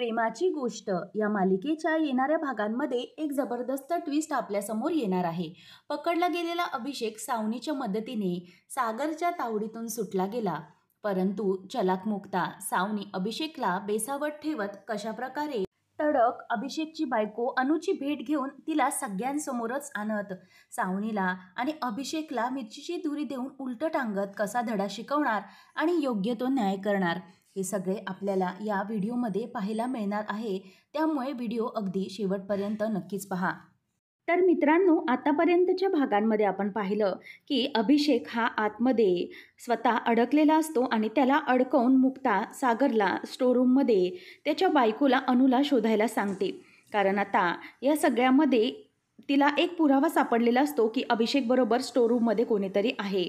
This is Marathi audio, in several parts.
प्रेमाची गोष्ट या मालिकेच्या येणाऱ्या भागांमध्ये एक जबरदस्त ट्विस्ट आपल्यासमोर येणार आहे. पकडला गेलेला अभिषेक सावनीच्या मदतीने सागरच्या तावडीतून सुटला गेला. परंतु चलाक मुक्ता सावनी अभिषेकला बेसावत ठेवत कशाप्रकारे तडक अभिषेकची बायको अनुची भेट घेऊन तिला सगळ्यांसमोरच आणत सावनीला आणि अभिषेकला मिरचीची धुरी देऊन उलट टांगत कसा धडा शिकवणार आणि योग्य तो न्याय करणार, हे सगळे आपल्याला या व्हिडिओमध्ये पाहायला मिळणार आहे. त्यामुळे व्हिडिओ अगदी शेवटपर्यंत नक्कीच पहा. तर मित्रांनो, आतापर्यंतच्या भागांमध्ये आपण पाहिलं की अभिषेक हा आतमध्ये स्वतः अडकलेला असतो आणि त्याला अडकवून मुक्ता सागरला स्टोरूममध्ये त्याच्या बायकोला अनुला शोधायला सांगते. कारण आता या सगळ्यामध्ये तिला एक पुरावा सापडलेला असतो की अभिषेक बरोबर स्टोरूममध्ये कोणीतरी आहे.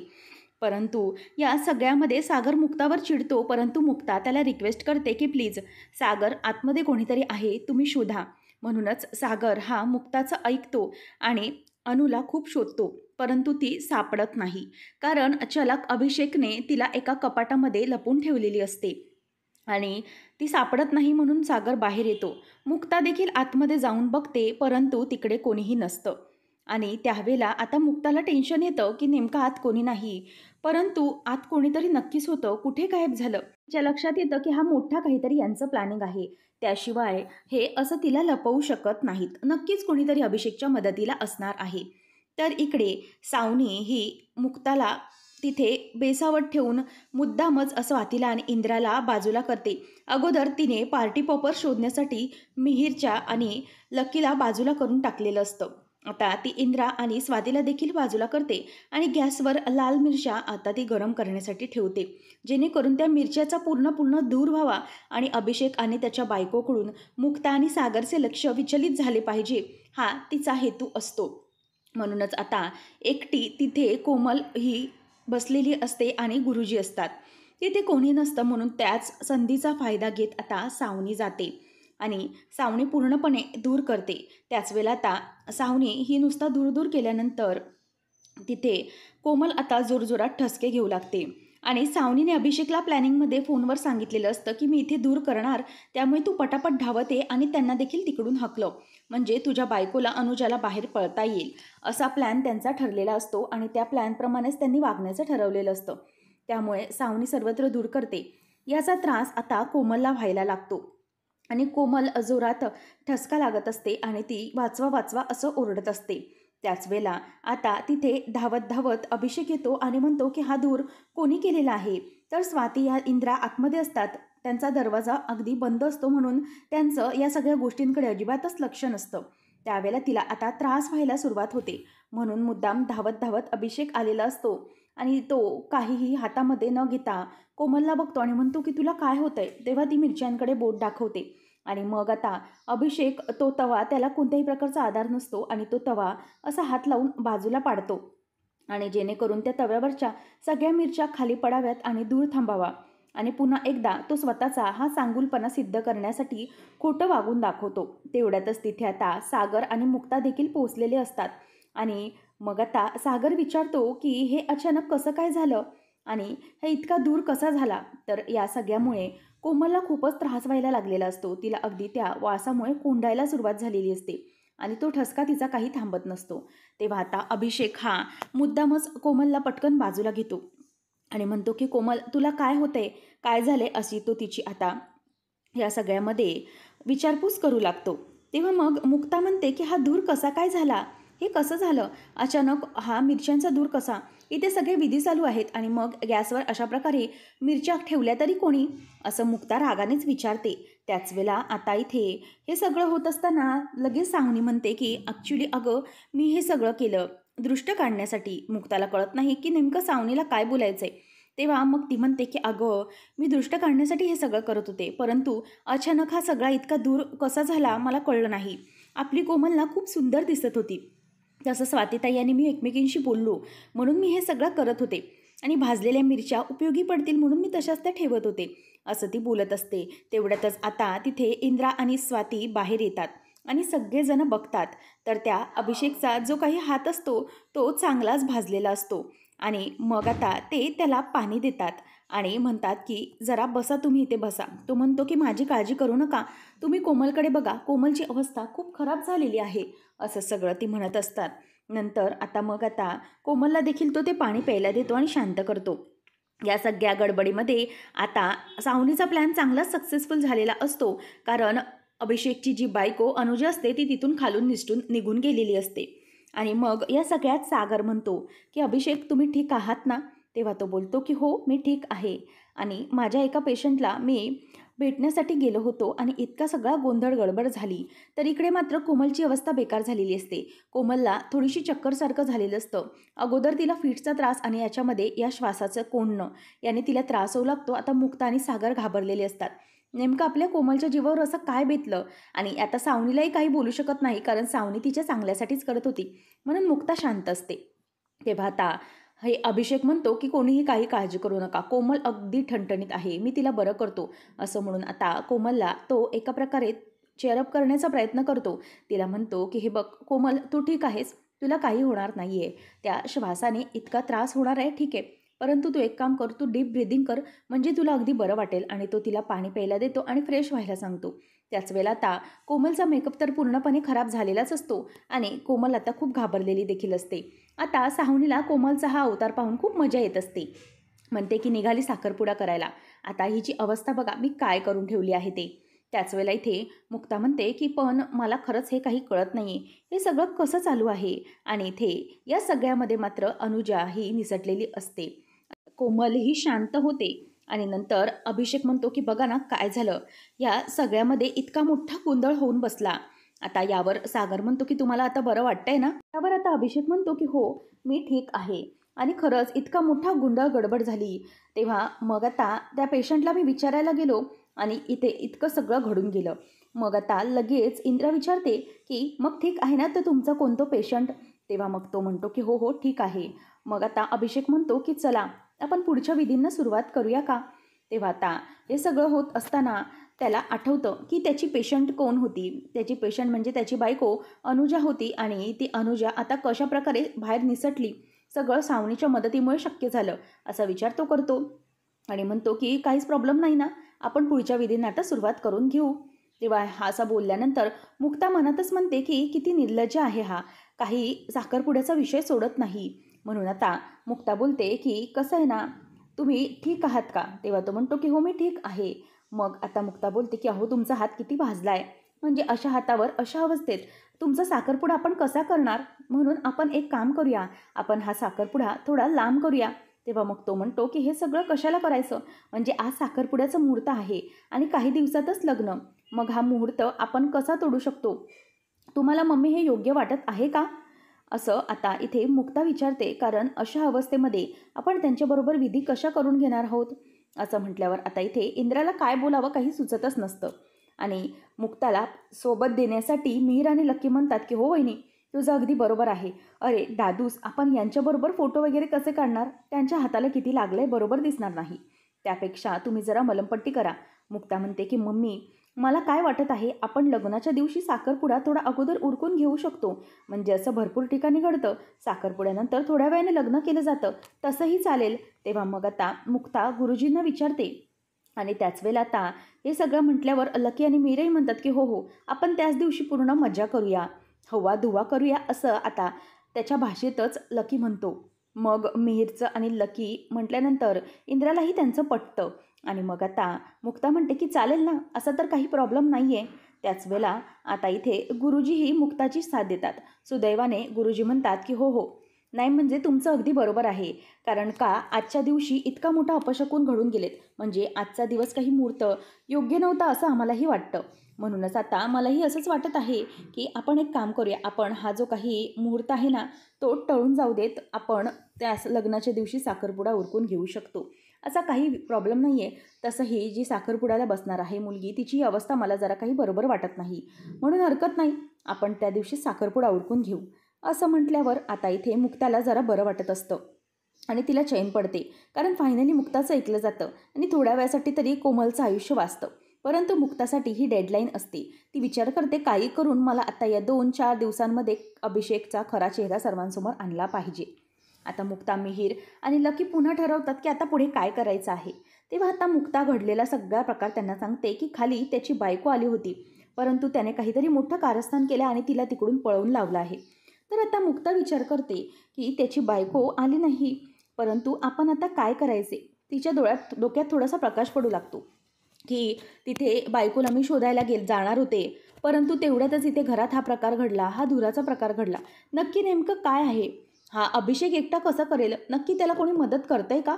परंतु या सगळ्यामध्ये सागर मुक्तावर चिडतो, परंतु मुक्ता त्याला रिक्वेस्ट करते की प्लीज सागर, आतमध्ये कोणीतरी आहे, तुम्ही शोधा. म्हणूनच सागर हा मुक्ताचं ऐकतो आणि अनुला खूप शोधतो, परंतु ती सापडत नाही. कारण चलाक अभिषेकने तिला एका कपाटामध्ये लपून ठेवलेली असते आणि ती सापडत नाही. म्हणून सागर बाहेर येतो. मुक्ता देखील आतमध्ये जाऊन बघते, परंतु तिकडे कोणीही नसतं. आणि त्यावेळेला आता मुक्ताला टेन्शन येतं की नेमकं आत कोणी नाही, परंतु आत कोणीतरी नक्कीच होतं. कुठे गायब झालं? तिच्या लक्षात येतं की हा मोठा काहीतरी यांचं प्लॅनिंग आहे. त्याशिवाय हे असं तिला लपवू शकत नाहीत. नक्कीच कोणीतरी अभिषेकच्या मदतीला असणार आहे. तर इकडे सावनी ही मुक्ताला तिथे बेसावत ठेवून मुद्दामच स्वातीला आणि इंद्राला बाजूला करते. अगोदर तिने पार्टी पॉपर शोधण्यासाठी मिहिरच्या आणि लकीला बाजूला करून टाकलेलं असतं. आता ती इंद्रा आणि स्वातीला देखील बाजूला करते आणि गॅसवर लाल मिरच्या आता ती गरम करण्यासाठी ठेवते, जेणेकरून त्या मिरच्याचा पूर्ण धूर व्हावा आणि अभिषेक आणि त्याच्या बायकोकडून मुक्ता आणि सागरचे लक्ष विचलित झाले पाहिजे, हा तिचा हेतू असतो. म्हणूनच आता एकटी तिथे कोमल ही बसलेली असते आणि गुरुजी असतात. तिथे कोणी नसतं, म्हणून त्याच संधीचा फायदा घेत आता सावनी जाते आणि सावनी पूर्णपणे दूर करते. त्याच वेळेला आता सावनी ही नुसता दूर केल्यानंतर तिथे कोमल आता जोरजोरात ठसके घेऊ लागते. आणि सावनीने अभिषेकला प्लॅनिंगमध्ये फोनवर सांगितलेलं असतं की मी इथे दूर करणार, त्यामुळे तू पटापट धावते आणि त्यांना देखील तिकडून हकलव, म्हणजे तुझ्या बायकोला अनुजाला बाहेर पळता येईल. असा प्लॅन त्यांचा ठरलेला असतो आणि त्या प्लॅनप्रमाणेच त्यांनी वागण्याचं ठरवलेलं असतं. त्यामुळे सावनी सर्वत्र दूर करते. याचा त्रास आता कोमलला व्हायला लागतो आणि कोमल जोरात ठसका लागत असते आणि ती वाचवा असं ओरडत असते. त्याच वेळेला आता तिथे धावत अभिषेक येतो आणि म्हणतो की हा धूर कोणी केलेला आहे. तर स्वाती या इंद्रा आतमध्ये असतात. त्यांचा दरवाजा अगदी बंद असतो, म्हणून त्यांचं या सगळ्या गोष्टींकडे अजिबातच लक्ष नसतं. त्यावेळेला तिला आता त्रास व्हायला सुरुवात होते. म्हणून मुद्दाम धावत अभिषेक आलेला असतो आणि तो काहीही हातामध्ये न घेता कोमलला बघतो आणि म्हणतो की तुला काय होतंय. तेव्हा ती मिरच्यांकडे बोट दाखवते आणि मग आता अभिषेक तो तवा, त्याला कोणत्याही प्रकारचा आधार नसतो आणि तो तवा असा हात लावून बाजूला पाडतो आणि जेणेकरून त्या तव्यावरच्या सगळ्या मिरच्या खाली पडाव्यात आणि धूर थांबावा. आणि पुन्हा एकदा तो स्वतःचा हा चांगुलपणा सिद्ध करण्यासाठी खोटं वागून दाखवतो. तेवढ्यातच तिथे आता सागर आणि मुक्ता देखील पोहोचलेले असतात. आणि मग आता सागर विचारतो की हे अचानक कसं काय झालं आणि हे इतका दूर कसा झाला. तर या सगळ्यामुळे कोमलला खूपच त्रास व्हायला लागलेला असतो. तिला अगदी त्या वासामुळे कोंडायला सुरुवात झालेली असते आणि तो ठसका तिचा काही थांबत नसतो. तेव्हा आता अभिषेक हा मुद्दामच कोमलला पटकन बाजूला घेतो आणि म्हणतो की कोमल, तुला काय होतंय, काय झाले, अशी तो तिची आता या सगळ्यामध्ये विचारपूस करू लागतो. तेव्हा मग मुक्ता म्हणते की हा धूर कसा काय झाला, हे कसं झालं अचानक, हा मिरच्यांचा धूर कसा, इथे सगळे विधी चालू आहेत आणि मग गॅसवर अशा प्रकारे मिरच्या ठेवल्या तरी कोणी, असं मुक्ता रागानेच विचारते. त्याच वेळेला आता इथे हे सगळं होत असताना लगेच सावनी म्हणते की ॲक्च्युली अगं मी हे सगळं केलं दृष्ट काढण्यासाठी. मुक्ताला कळत नाही की नेमकं सावनीला काय बोलायचं आहे. तेव्हा मग ती म्हणते की अगं मी दृष्ट काढण्यासाठी हे सगळं करत होते, परंतु अचानक हा सगळा इतका दूर कसा झाला मला कळलं नाही. आपली कोमल ना खूप सुंदर दिसत होती, तसं स्वातीताई आणि मी एकमेकींशी बोललो म्हणून मी हे सगळं करत होते आणि भाजलेल्या मिरच्या उपयोगी पडतील म्हणून मी तशाच त्या ठेवत होते, असं ती बोलत असते. तेवढ्यातच आता तिथे इंद्रा आणि स्वाती बाहेर येतात आणि सगळेजण बघतात तर त्या अभिषेकचा जो काही हात असतो तो चांगलाच भाजलेला असतो आणि मग आता ते त्याला पाणी देतात आणि म्हणतात की जरा बसा तुम्ही इथे बसा. तो म्हणतो की माझी काळजी करू नका, तुम्ही कोमलकडे बघा, कोमलची अवस्था खूप खराब झालेली आहे, असं सगळं ती म्हणत असतात. नंतर आता कोमलला देखील तो ते पाणी प्यायला देतो आणि शांत करतो. या सगळ्या गडबडीमध्ये आता सावनीचा प्लॅन चांगलाच सक्सेसफुल झालेला असतो, कारण अभिषेकची जी बायको अनुजा असते ती तिथून खालून निघून गेलेली असते. आणि मग या सगळ्यात सागर म्हणतो की अभिषेक तुम्ही ठीक आहात ना? तेव्हा तो बोलतो की हो मी ठीक आहे, आणि माझ्या एका पेशंटला मी भेटण्यासाठी गेलो होतो आणि इतका सगळा गोंधळ गडबड झाली, तर इकडे मात्र कोमलची अवस्था बेकार झालेली असते. कोमलला थोडीशी चक्करसारखं झालेलं असतं. अगोदर तिला फिट्सचा त्रास आणि याच्यामध्ये या श्वासाचं कोंडणं याने तिला त्रास होऊ लागतो. आता मुक्ता आणि सागर घाबरलेले असतात. नेमकं आपल्या कोमलच्या जीवावर असं काय बेतलं, आणि आता सावनीलाही काही बोलू शकत नाही, कारण सावनी तिच्या चांगल्यासाठीच करत होती, म्हणून मुक्ता शांत असते. तेव्हा आता हे अभिषेक म्हणतो की कोणीही काही काळजी करू नका, कोमल अगदी ठणठणीत आहे, मी तिला बरं करतो, असं म्हणून आता कोमलला तो एका प्रकारे चेअरअप करण्याचा प्रयत्न करतो. तिला म्हणतो की हे बघ कोमल, तू ठीक आहेस, तुला काही होणार नाही आहे, त्या श्वासाने इतका त्रास होणार आहे ठीक आहे, परंतु तू एक काम कर, तू डीप ब्रिदिंग कर, म्हणजे तुला अगदी बरं वाटेल. आणि तो तिला पाणी प्यायला देतो आणि फ्रेश व्हायला सांगतो. त्याच वेळेला आता कोमलचा मेकअप तर पूर्णपणे खराब झालेलाच असतो आणि कोमल आता खूप घाबरलेली देखील असते. आता सावनीला कोमलचा हा अवतार पाहून खूप मजा येत असते. म्हणते की निघाली साखरपुडा करायला, आता हिची अवस्था बघा मी काय करून ठेवली आहे ते. त्याच वेळेला इथे मुक्ता म्हणते की पण मला खरंच हे काही कळत नाही, हे सगळं कसं चालू आहे. आणि इथे या सगळ्यामध्ये मात्र अनुजा ही निसटलेली असते. कोमल ही शांत होते आणि नंतर अभिषेक म्हणतो की बघा ना काय झालं, या सगळ्यामध्ये इतका मोठा गोंधळ होऊन बसला. आता यावर सागर म्हणतो की तुम्हाला आता बरं वाटतंय ना? त्यावर आता अभिषेक म्हणतो की हो मी ठीक आहे. आणि खरंच इतका मोठा गोंधळ गडबड झाली, तेव्हा मग आता त्या पेशंटला मी विचारायला गेलो आणि इथे इतकं सगळं घडून गेलं. मग आता लगेच इंद्रा विचारते की मग ठीक आहे ना तर तुमचा कोणतो पेशंट? तेव्हा मग तो म्हणतो की हो हो ठीक आहे. मग आता अभिषेक म्हणतो की चला आपण पुढच्या विधींना सुरुवात करूया का? तेव्हा आता हे सगळं होत असताना त्याला आठवतं की त्याची पेशंट कोण होती. त्याची पेशंट म्हणजे त्याची बायको अनुजा होती, आणि ती अनुजा आता कशाप्रकारे बाहेर निसटली, सगळं सावनीच्या मदतीमुळे शक्य झालं, असा विचार तो करतो. आणि म्हणतो की काहीच प्रॉब्लेम नाही ना, आपण पुढच्या विधींना आता सुरुवात करून घेऊ. तेव्हा हा असा बोलल्यानंतर मुक्ता मनातच म्हणते की किती निर्लज्ज आहे हा, काही साखरपुड्याचा विषय सोडत नाही. म्हणून आता मुक्ता बोलते की कसं आहे ना, तुम्ही ठीक आहात का? तेव्हा तो म्हणतो की हो मी ठीक आहे. मग आता मुक्ता बोलते की अहो तुमचा हात किती भाजलाय, म्हणजे अशा हातावर अशा अवस्थेत तुमचा साखरपुडा आपण कसा करणार, म्हणून आपण एक काम करूया, आपण हा साखरपुडा थोडा लांब करूया. तेव्हा मग तो म्हणतो की हे सगळं कशाला करायचं, म्हणजे आज साखरपुड्याचा मुहूर्त आहे आणि काही दिवसातच लग्न, मग हा मुहूर्त आपण कसा तोडू शकतो, तुम्हाला मम्मी हे योग्य वाटत आहे का? असं आता इथे मुक्ता विचारते, कारण अशा अवस्थेमध्ये आपण त्यांच्याबरोबर विधी कशा करून घेणार आहोत. असं म्हटल्यावर आता इथे इंद्राला काय बोलावं काही सुचतच नसतं. आणि मुक्ताला सोबत देण्यासाठी मिहीर आणि लक्की म्हणतात की हो वहिनी तुझं अगदी बरोबर आहे, अरे दादूस आपण यांच्याबरोबर फोटो वगैरे कसे काढणार, त्यांच्या हाताला किती लागलंय बरोबर दिसणार नाही, त्यापेक्षा तुम्ही जरा मलमपट्टी करा. मुक्ता म्हणते की मम्मी मला काय वाटत आहे, आपण लग्नाच्या दिवशी साखरपुडा थोडा अगोदर उरकून घेऊ शकतो, म्हणजे असं भरपूर ठिकाणी घडतं, साखरपुड्यानंतर थोड्या वेळाने लग्न केलं जातं, तसंही चालेल. तेव्हा मग आता मुक्ता गुरुजींना विचारते. आणि त्याच वेळेला आता हे सगळं म्हटल्यावर लकी आणि मीराही म्हणतात की हो हो आपण त्याच दिवशी पूर्ण मजा करूया, हवा धुवा करूया, असं आता त्याच्या भाषेतच लकी म्हणतो. मग मिहीरचं आणि लकी म्हटल्यानंतर इंद्रालाही त्यांचं पटतं. आणि मग आता मुक्ता म्हणते की चालेल ना, असा तर काही प्रॉब्लेम नाही आहे. त्याच वेळेला आता इथे गुरुजीही मुक्ताची साथ देतात. सुदैवाने गुरुजी म्हणतात की हो हो नाही, म्हणजे तुमचं अगदी बरोबर आहे, कारण का आजच्या दिवशी इतका मोठा अपशकुन घडून गेलेत, म्हणजे आजचा दिवस काही मुहूर्त योग्य नव्हता असं आम्हालाही वाटतं. म्हणूनच आता मलाही असंच वाटत आहे की आपण एक काम करूया, आपण हा जो काही मुहूर्त आहे ना तो टळून जाऊ देत, आपण त्या लग्नाच्या दिवशी साखरपुडा उरकून घेऊ शकतो, असा काही प्रॉब्लेम नाही आहे. तसंही जी साखरपुड्याला बसणार आहे मुलगी, तिची अवस्था मला जरा काही बरोबर वाटत नाही, म्हणून हरकत नाही, आपण त्या दिवशी साखरपुडा उरकून घेऊ. असं म्हटल्यावर आता इथे मुक्ताला जरा बरं वाटत असतं आणि तिला चैन पडते, कारण फायनली मुक्ताचं ऐकलं जातं आणि थोड्या वेळासाठी तरी कोमलचं आयुष्य वाचतं. परंतु मुक्तासाठी ही डेडलाईन असते. ती विचार करते काही करून मला आता या 2-4 दिवसांमध्ये अभिषेकचा खरा चेहरा सर्वांसमोर आणला पाहिजे. आता मुक्ता, मिहीर आणि लकी पुन्हा ठरवतात की आता पुढे काय करायचं आहे. तेव्हा आता मुक्ता घडलेला सगळा प्रकार त्यांना सांगते की खाली त्याची बायको आली होती, परंतु त्याने काहीतरी मोठं कारस्थान केलं आणि तिला तिकडून पळवून लावलं आहे. तर आता मुक्ता विचार करते की त्याची बायको आली नाही, परंतु आपण आता काय करायचे. तिच्या डोक्यात थोडासा प्रकाश पडू लागतो की तिथे बायकोला मी शोधायला जाणार होते, परंतु तेवढ्यातच इथे घरात हा प्रकार घडला, हा धुराचा प्रकार घडला. नक्की नेमकं काय आहे. हा अभिषेक एकटा कसं करेल, नक्की त्याला कोणी मदत करतंय का.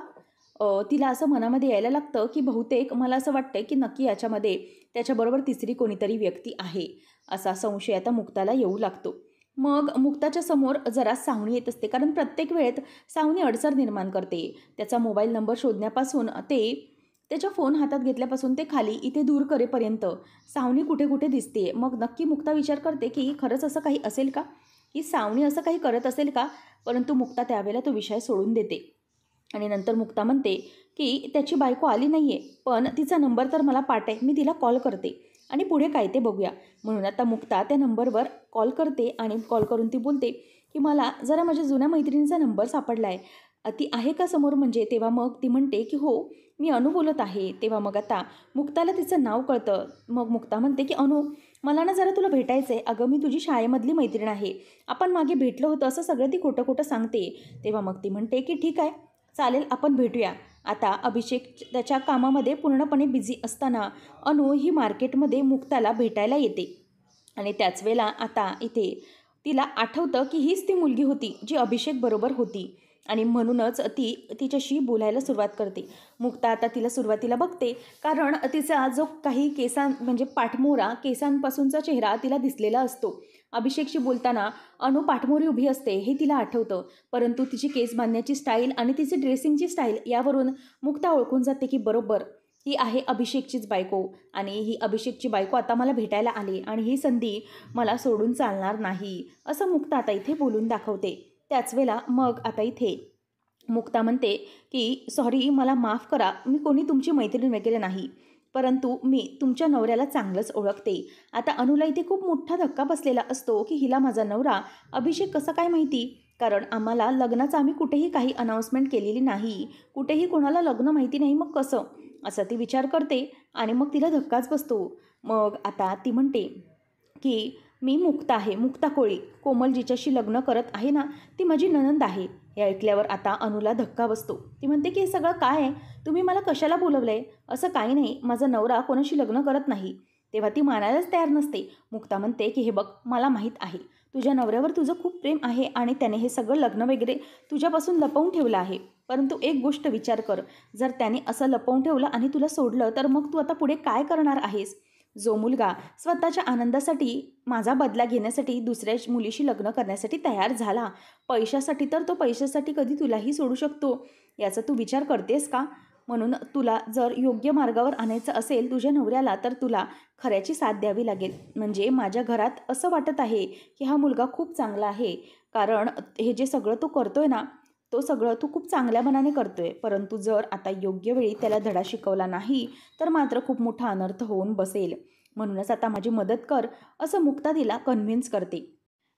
तिला असं मनामध्ये यायला लागतं की बहुतेक मला असं वाटतं की नक्की याच्यामध्ये त्याच्याबरोबर तिसरी कोणीतरी व्यक्ती आहे, असा संशय आता मुक्ताला येऊ लागतो. मग मुक्ताच्या समोर जरा सावनी येत असते, कारण प्रत्येक वेळेत सावनी अडसर निर्माण करते. त्याचा मोबाईल नंबर शोधण्यापासून ते त्याच्या फोन हातात घेतल्यापासून ते खाली इथे दूर करेपर्यंत सावनी कुठे कुठे दिसते. मग नक्की मुक्ता विचार करते की खरंच असं काही असेल का, ही सावनी असं काही करत असेल का. परंतु मुक्ता त्यावेळेला तो विषय सोडून देते आणि नंतर मुक्ता म्हणते की त्याची बायको आली नाही आहे, पण तिचा नंबर तर मला पाठ आहे, मी तिला कॉल करते आणि पुढे काय ते बघूया. म्हणून आता मुक्ता त्या नंबरवर कॉल करते आणि कॉल करून ती बोलते की मला जरा माझ्या जुन्या मैत्रिणीचा नंबर सापडला आहे, ती आहे का समोर. म्हणजे तेव्हा मग ती म्हणते की हो, मी अनु बोलत आहे. तेव्हा मग आता मुक्ताला तिचं नाव कळतं. मग मुक्ता म्हणते की अनु, मला ना जरा तुला भेटायचं आहे. अगं, मी तुझी शाळेमधली मैत्रीण आहे, आपण मागे भेटलो होतं, असं सगळं ती खोटं खोटं सांगते. तेव्हा मग ती म्हणते की ठीक आहे, चालेल, आपण भेटूया. आता अभिषेक त्याच्या कामामध्ये पूर्णपणे बिझी असताना अनु ही मार्केटमध्ये मुक्ताला भेटायला येते आणि त्याच वेळेला आता इथे तिला आठवतं की हीच ती मुलगी होती जी अभिषेक बरोबर होती आणि म्हणूनच ती तिच्याशी बोलायला सुरुवात करते. मुक्ता आता तिला सुरुवातीला बघते, कारण तिचा जो काही म्हणजे पाठमोरा केसांपासूनचा चेहरा तिला दिसलेला असतो. अभिषेकशी बोलताना अनु पाठमोरी उभी असते हे तिला आठवतं, परंतु तिची केस बांधण्याची स्टाईल आणि तिची ड्रेसिंगची स्टाईल यावरून मुक्ता ओळखून जाते की बरोबर ही आहे अभिषेकचीच बायको आणि ही अभिषेकची बायको आता मला भेटायला आली आणि ही संधी मला सोडून चालणार नाही, असं मुक्ता आता इथे बोलून दाखवते. त्याच वेळेला मग आता इथे मुक्ता म्हणते की सॉरी, मला माफ करा, मी कोणी तुमची मैत्रीण वगैरे नाही, परंतु मी तुमच्या नवऱ्याला चांगलंच ओळखते. आता अनुला इथे खूप मोठा धक्का बसलेला असतो की हिला माझा नवरा अभिषेक कसं काय माहिती, कारण आम्हाला लग्नाचं आम्ही कुठेही काही अनाऊन्समेंट केलेली नाही, कुठेही कोणाला लग्न माहिती नाही, मग कसं, असं ती विचार करते आणि मग तिला धक्काच बसतो. मग आता ती म्हणते की मी मुक्ता आहे, मुक्ता कोळी, कोमल जिच्याशी लग्न करत आहे ना, ती माझी नणंद आहे. हे ऐकल्यावर आता अनुला धक्का बसतो. ती म्हणते की हे सगळं काय आहे, तुम्ही मला कशाला बोलवलं आहे. असं काही नाही, माझा नवरा कोणाशी लग्न करत नाही. तेव्हा ती मानायलाच तयार नसते. मुक्ता म्हणते की हे बघ, मला माहीत आहे तुझ्या नवऱ्यावर तुझं खूप प्रेम आहे आणि त्याने हे सगळं लग्न वगैरे तुझ्यापासून लपवून ठेवलं आहे, परंतु एक गोष्ट विचार कर, जर त्याने असं लपवून ठेवलं आणि तुला सोडलं तर मग तू आता पुढे काय करणार आहेस. जो मुलगा स्वतःच्या आनंदासाठी, माझा बदला घेण्यासाठी दुसऱ्या मुलीशी लग्न करण्यासाठी तयार झाला, पैशासाठी, तर तो पैशासाठी कधी तुलाही सोडू शकतो, याचा तू विचार करतेस का. म्हणून तुला जर योग्य मार्गावर आणायचं असेल तुझ्या नवऱ्याला, तर तुला खऱ्याची साथ द्यावी लागेल. म्हणजे माझ्या घरात असं वाटत आहे की हा मुलगा खूप चांगला आहे, कारण हे जे सगळं तो करतोय ना, तो सगळं तू खूप चांगल्या मनाने करतोय, परंतु जर आता योग्य वेळी त्याला धडा शिकवला नाही तर मात्र खूप मोठा अनर्थ होऊन बसेल. म्हणूनच आता माझी मदत कर, असं मुक्ता तिला कन्व्हिन्स करते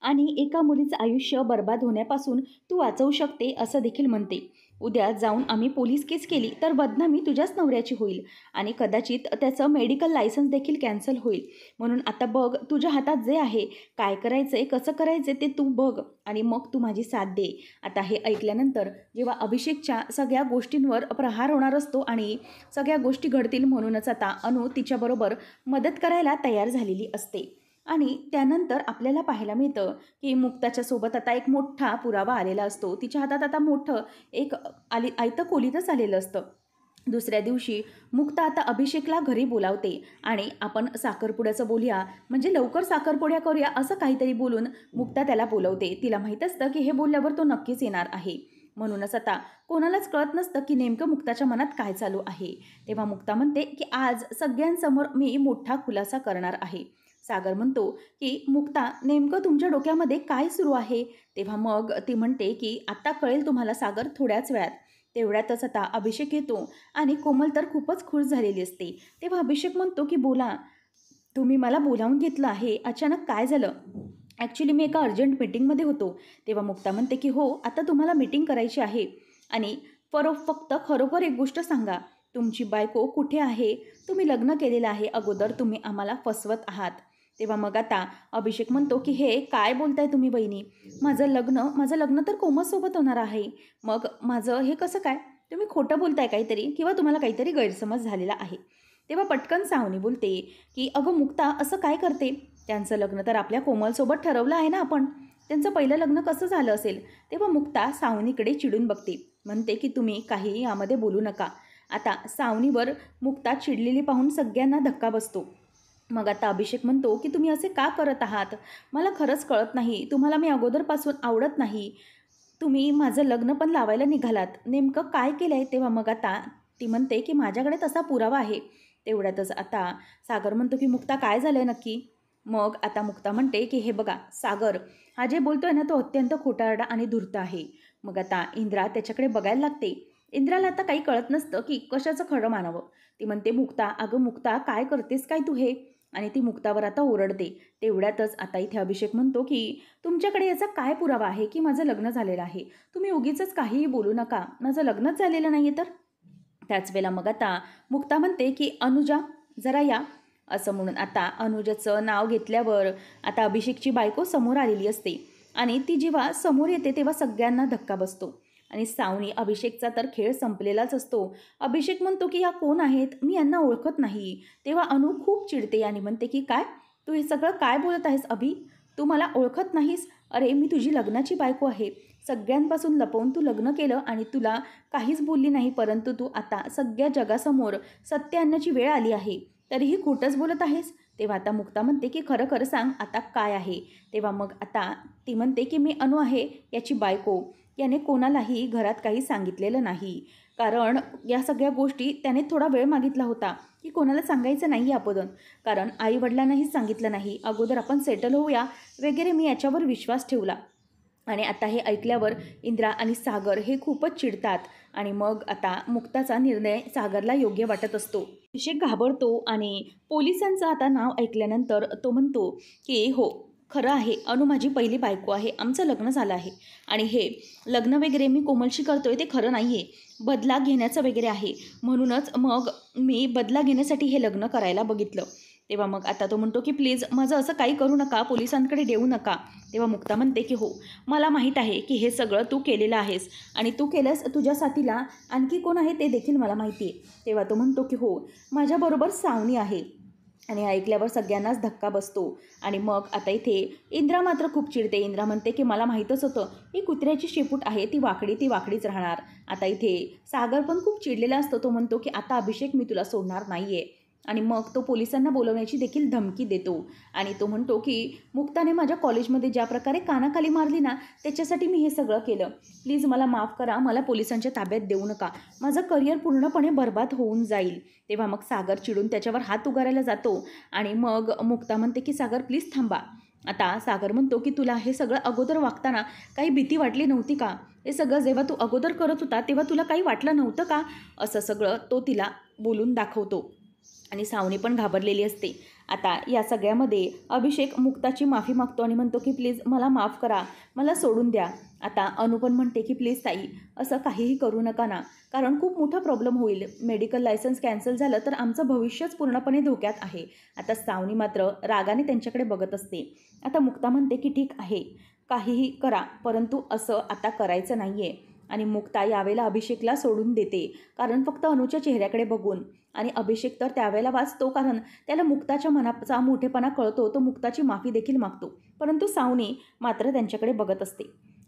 आणि एका मुलीचं आयुष्य बर्बाद होण्यापासून तू वाचवू शकते असं देखील म्हणते. उद्या जाऊन आम्ही पोलीस केस केली तर बदनामी तुझ्याच नवऱ्याची होईल आणि कदाचित त्याचं मेडिकल लायसन्स देखील कॅन्सल होईल. म्हणून आता बघ, तुझ्या हातात जे आहे, काय करायचं आहे, कसं करायचं आहे ते तू बघ आणि मग तू माझी साथ दे. आता हे ऐकल्यानंतर जेव्हा अभिषेकच्या सगळ्या गोष्टींवर प्रहार होणार असतो आणि सगळ्या गोष्टी घडतील, म्हणूनच आता अनु तिच्याबरोबर मदत करायला तयार झालेली असते. आणि त्यानंतर आपल्याला पाहायला मिळतं की मुक्ताच्या सोबत आता एक मोठा पुरावा आलेला असतो. तिच्या हातात आता मोठं एक आयतं कोलीतच आलेलं असतं. दुसऱ्या दिवशी मुक्ता आता अभिषेकला घरी बोलावते आणि आपण साखरपुड्याचं बोलूया, म्हणजे लवकर साखरपुड्या करूया, असं काहीतरी बोलून मुक्ता त्याला बोलवते. तिला माहीत असतं की हे बोलल्यावर तो नक्कीच येणार आहे. म्हणूनच आता कोणालाच कळत नसतं की नेमकं मुक्ताच्या मनात काय चालू आहे. तेव्हा मुक्ता म्हणते की आज सगळ्यांसमोर मी मोठा खुलासा करणार आहे. सागर म्हणतो की मुक्ता, नेमकं तुमच्या डोक्यामध्ये काय सुरू आहे. तेव्हा मग ती म्हणते की आता कळेल तुम्हाला सागर, थोड्याच वेळात. तेवढ्यातच आता अभिषेक येतो आणि कोमल तर खूपच खुश झालेली असते. तेव्हा अभिषेक म्हणतो की बोला, तुम्ही मला बोलावून घेतलं आहे, अचानक काय झालं. ॲक्च्युली मी एका अर्जंट मीटिंगमध्ये होतो. तेव्हा मुक्ता म्हणते की हो, आता तुम्हाला मीटिंग करायची आहे आणि फक्त खरोखर एक गोष्ट सांगा, तुमची बायको कुठे आहे? तुम्ही लग्न केलेलं आहे अगोदर, तुम्ही आम्हाला फसवत आहात. तेव्हा मग आता अभिषेक म्हणतो की हे काय बोलताय तुम्ही वहिनी? माझं लग्न तर कोमलसोबत होणार आहे. मग माझं हे कसं काय? तुम्ही खोटं बोलताय काहीतरी किंवा तुम्हाला काहीतरी गैरसमज झालेला आहे. तेव्हा पटकन सावनी बोलते की अगं मुक्ता, असं काय करते? त्यांचं लग्न तर आपल्या कोमलसोबत ठरवलं आहे ना आपण. त्यांचं पहिलं लग्न कसं झालं असेल? तेव्हा मुक्ता सावनीकडे चिडून बघते. म्हणते की तुम्ही काहीही यामध्ये बोलू नका. आता सावनीवर मुक्ता चिडलेली पाहून सगळ्यांना धक्का बसतो. मग आता अभिषेक म्हणतो की तुम्ही असे का करत आहात? मला खरंच कळत नाही. तुम्हाला मी अगोदरपासून आवडत नाही. तुम्ही माझं लग्न पण लावायला निघालात. नेमकं काय केलं आहे? तेव्हा मग आता ती म्हणते की माझ्याकडे तसा पुरावा आहे. तेवढ्यातच आता सागर म्हणतो की मुक्ता काय झालं आहे नक्की? मग आता मुक्ता म्हणते की हे बघा सागर, हा जे बोलतोय ना तो अत्यंत खोटारडा आणि धूर्त आहे. मग आता इंद्रा त्याच्याकडे बघायला लागते. इंद्राला आता काही कळत नसतं की कशाचं खरं मानावं. ती म्हणते मुक्ता, अगं मुक्ता काय करतेस काय तू हे? आणि ती मुक्तावर आता ओरडते. तेवढ्यातच आता इथे अभिषेक म्हणतो की तुमच्याकडे याचा काय पुरावा आहे की माझं लग्न झालेलं आहे? तुम्ही उगीचच काहीही बोलू नका. माझं लग्नच झालेलं नाही आहे तर? त्याच वेळेला मग आता मुक्ता म्हणते की अनुजा जरा या. असं म्हणून आता अनुजाचं नाव घेतल्यावर आता अभिषेकची बायको समोर आलेली असते आणि ती जेव्हा समोर येते तेव्हा सगळ्यांना धक्का बसतो. आणि सावनी अभिषेकचा तर खेळ संपलेलाच असतो. अभिषेक म्हणतो की या कोण आहेत? मी यांना ओळखत नाही. तेव्हा अनु खूप चिडते आणि म्हणते की काय? तू हे सगळं काय बोलत आहेस अभि? तू मला ओळखत नाहीस? अरे मी तुझी लग्नाची बायको आहे. सगळ्यांपासून लपवून तू लग्न केलं आणि तुला काहीच बोलली नाही, परंतु तू आता सगळ्या जगासमोर सत्य आणण्याची वेळ आली आहे, तरीही खोटंच बोलत आहेस. तेव्हा आता मुक्ता म्हणते की खरं खरं सांग आता काय आहे? तेव्हा मग आता ती म्हणते की मी अनु आहे याची बायको. याने कोणालाही घरात काही सांगितलेलं नाही, कारण या सगळ्या गोष्टी त्याने थोडा वेळ मागितला होता की कोणाला सांगायचं नाही आपण, कारण आईवडिलांनाही सांगितलं नाही, अगोदर आपण सेटल होऊया वगैरे, मी याच्यावर विश्वास ठेवला. आणि आता हे ऐकल्यावर इंद्रा आणि सागर हे खूपच चिडतात आणि मग आता मुक्ताचा निर्णय सागरला योग्य वाटत असतो. अभिषेक घाबरतो आणि पोलिसांचं आता नाव ऐकल्यानंतर तो म्हणतो की हो खरं आहे, अनु माझी पहिली बायको आहे, आमचं लग्न झालं आहे आणि हे लग्न वगैरे मी कोमलशी करतोय ते खरं नाही आहे, बदला घेण्याचं वगैरे आहे, म्हणूनच मग मी बदला घेण्यासाठी हे लग्न करायला बघितलं. तेव्हा मग आता तो म्हणतो की प्लीज माझं असं काही करू नका, पोलिसांकडे देऊ नका. तेव्हा मुक्ता म्हणते की हो मला माहीत आहे की हे सगळं तू केलेलं आहेस आणि तू केलंस, तुझ्या साथीला आणखी कोण आहे ते देखील मला माहिती आहे. तेव्हा तो म्हणतो की हो माझ्याबरोबर सावनी आहे. आणि ऐकल्यावर सगळ्यांनाच धक्का बसतो. आणि मग आता इथे इंद्रा मात्र खूप चिडते. इंद्रा म्हणते की मला माहीतच होतं ही कुत्र्याची शेपूट आहे, ती वाकडीच राहणार. आता इथे सागर पण खूप चिडलेला असतो. तो म्हणतो की आता अभिषेक मी तुला सोडणार नाही आहे. आणि मग तो पोलिसांना बोलवण्याची देखील धमकी देतो. आणि तो म्हणतो की मुक्ताने माझ्या कॉलेजमध्ये ज्या प्रकारे कानाखाली मारली ना, त्याच्यासाठी मी हे सगळं केलं. प्लीज मला माफ करा, मला पोलिसांच्या ताब्यात देऊ नका, माझं करिअर पूर्णपणे बर्बाद होऊन जाईल. तेव्हा मग सागर चिडून त्याच्यावर हात उगारायला जातो. आणि मग मुक्ता म्हणते की सागर प्लीज थांबा. आता सागर म्हणतो की तुला हे सगळं अगोदर वागताना काही भीती वाटली नव्हती का? हे सगळं जेव्हा तू अगोदर करत होता तेव्हा तुला काही वाटलं नव्हतं का? असं सगळं तो तिला बोलून दाखवतो. आणि सावनी पण घाबरलेली असते. आता या सगळ्यामध्ये अभिषेक मुक्ताची माफी मागतो आणि म्हणतो की प्लीज मला माफ करा, मला सोडून द्या. आता अनु पण म्हणते की प्लीज ताई असं काहीही करू नका ना, कारण खूप मोठा प्रॉब्लेम होईल. मेडिकल लायसन्स कॅन्सल झालं तर आमचं भविष्यच पूर्णपणे धोक्यात आहे. आता सावनी मात्र रागाने त्यांच्याकडे बघत असते. आता मुक्ता म्हणते की ठीक आहे काहीही करा, परंतु असं आता करायचं नाही आहे. आणि मुक्ता यावेळेला अभिषेकला सोडून देते, कारण फक्त अनुच्या चेहऱ्याकडे बघून. आणि अभिषेक तर त्यावेळेला वाचतो, कारण त्याला मुक्ताच्या मनाचा मोठेपणा कळतो. तो मुक्ताची माफी देखील मागतो, परंतु सावनी मात्र त्यांच्याकडे बघत असते.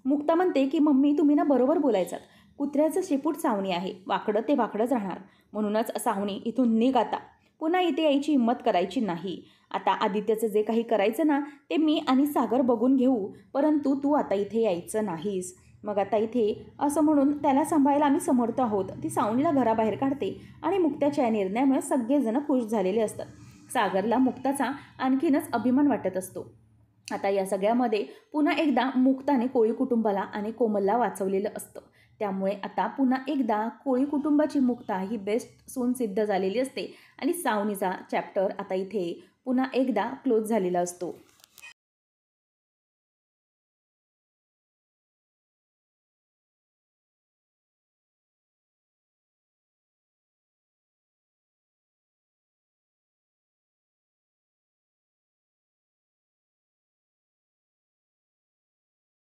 मुक्ता म्हणते की मम्मी तुम्ही ना बरोबर बोलायचात, कुत्र्याचं शेपूट सावनी आहे, वाकडं ते वाकडंच राहणार. म्हणूनच सावनी इथून निघ आता, पुन्हा इथे यायची हिंमत करायची नाही. आता आदित्यचं जे काही करायचं ना ते मी आणि सागर बघून घेऊ, परंतु तू आता इथे यायचं नाहीस. मग आता इथे असं म्हणून त्याला सांभाळायला आम्ही समर्थ आहोत. ती सावनीला घराबाहेर काढते आणि मुक्ताच्या या निर्णयामुळे सगळेजण खुश झालेले असतात. सागरला मुक्ताचा आणखीनच अभिमान वाटत असतो. आता या सगळ्यामध्ये पुन्हा एकदा मुक्ताने कोळी कुटुंबाला आणि कोमलला वाचवलेलं असतं. त्यामुळे आता पुन्हा एकदा कोळी कुटुंबाची मुक्ता ही बेस्ट सून सिद्ध झालेली असते आणि सावनीचा चॅप्टर आता इथे पुन्हा एकदा क्लोज झालेला असतो.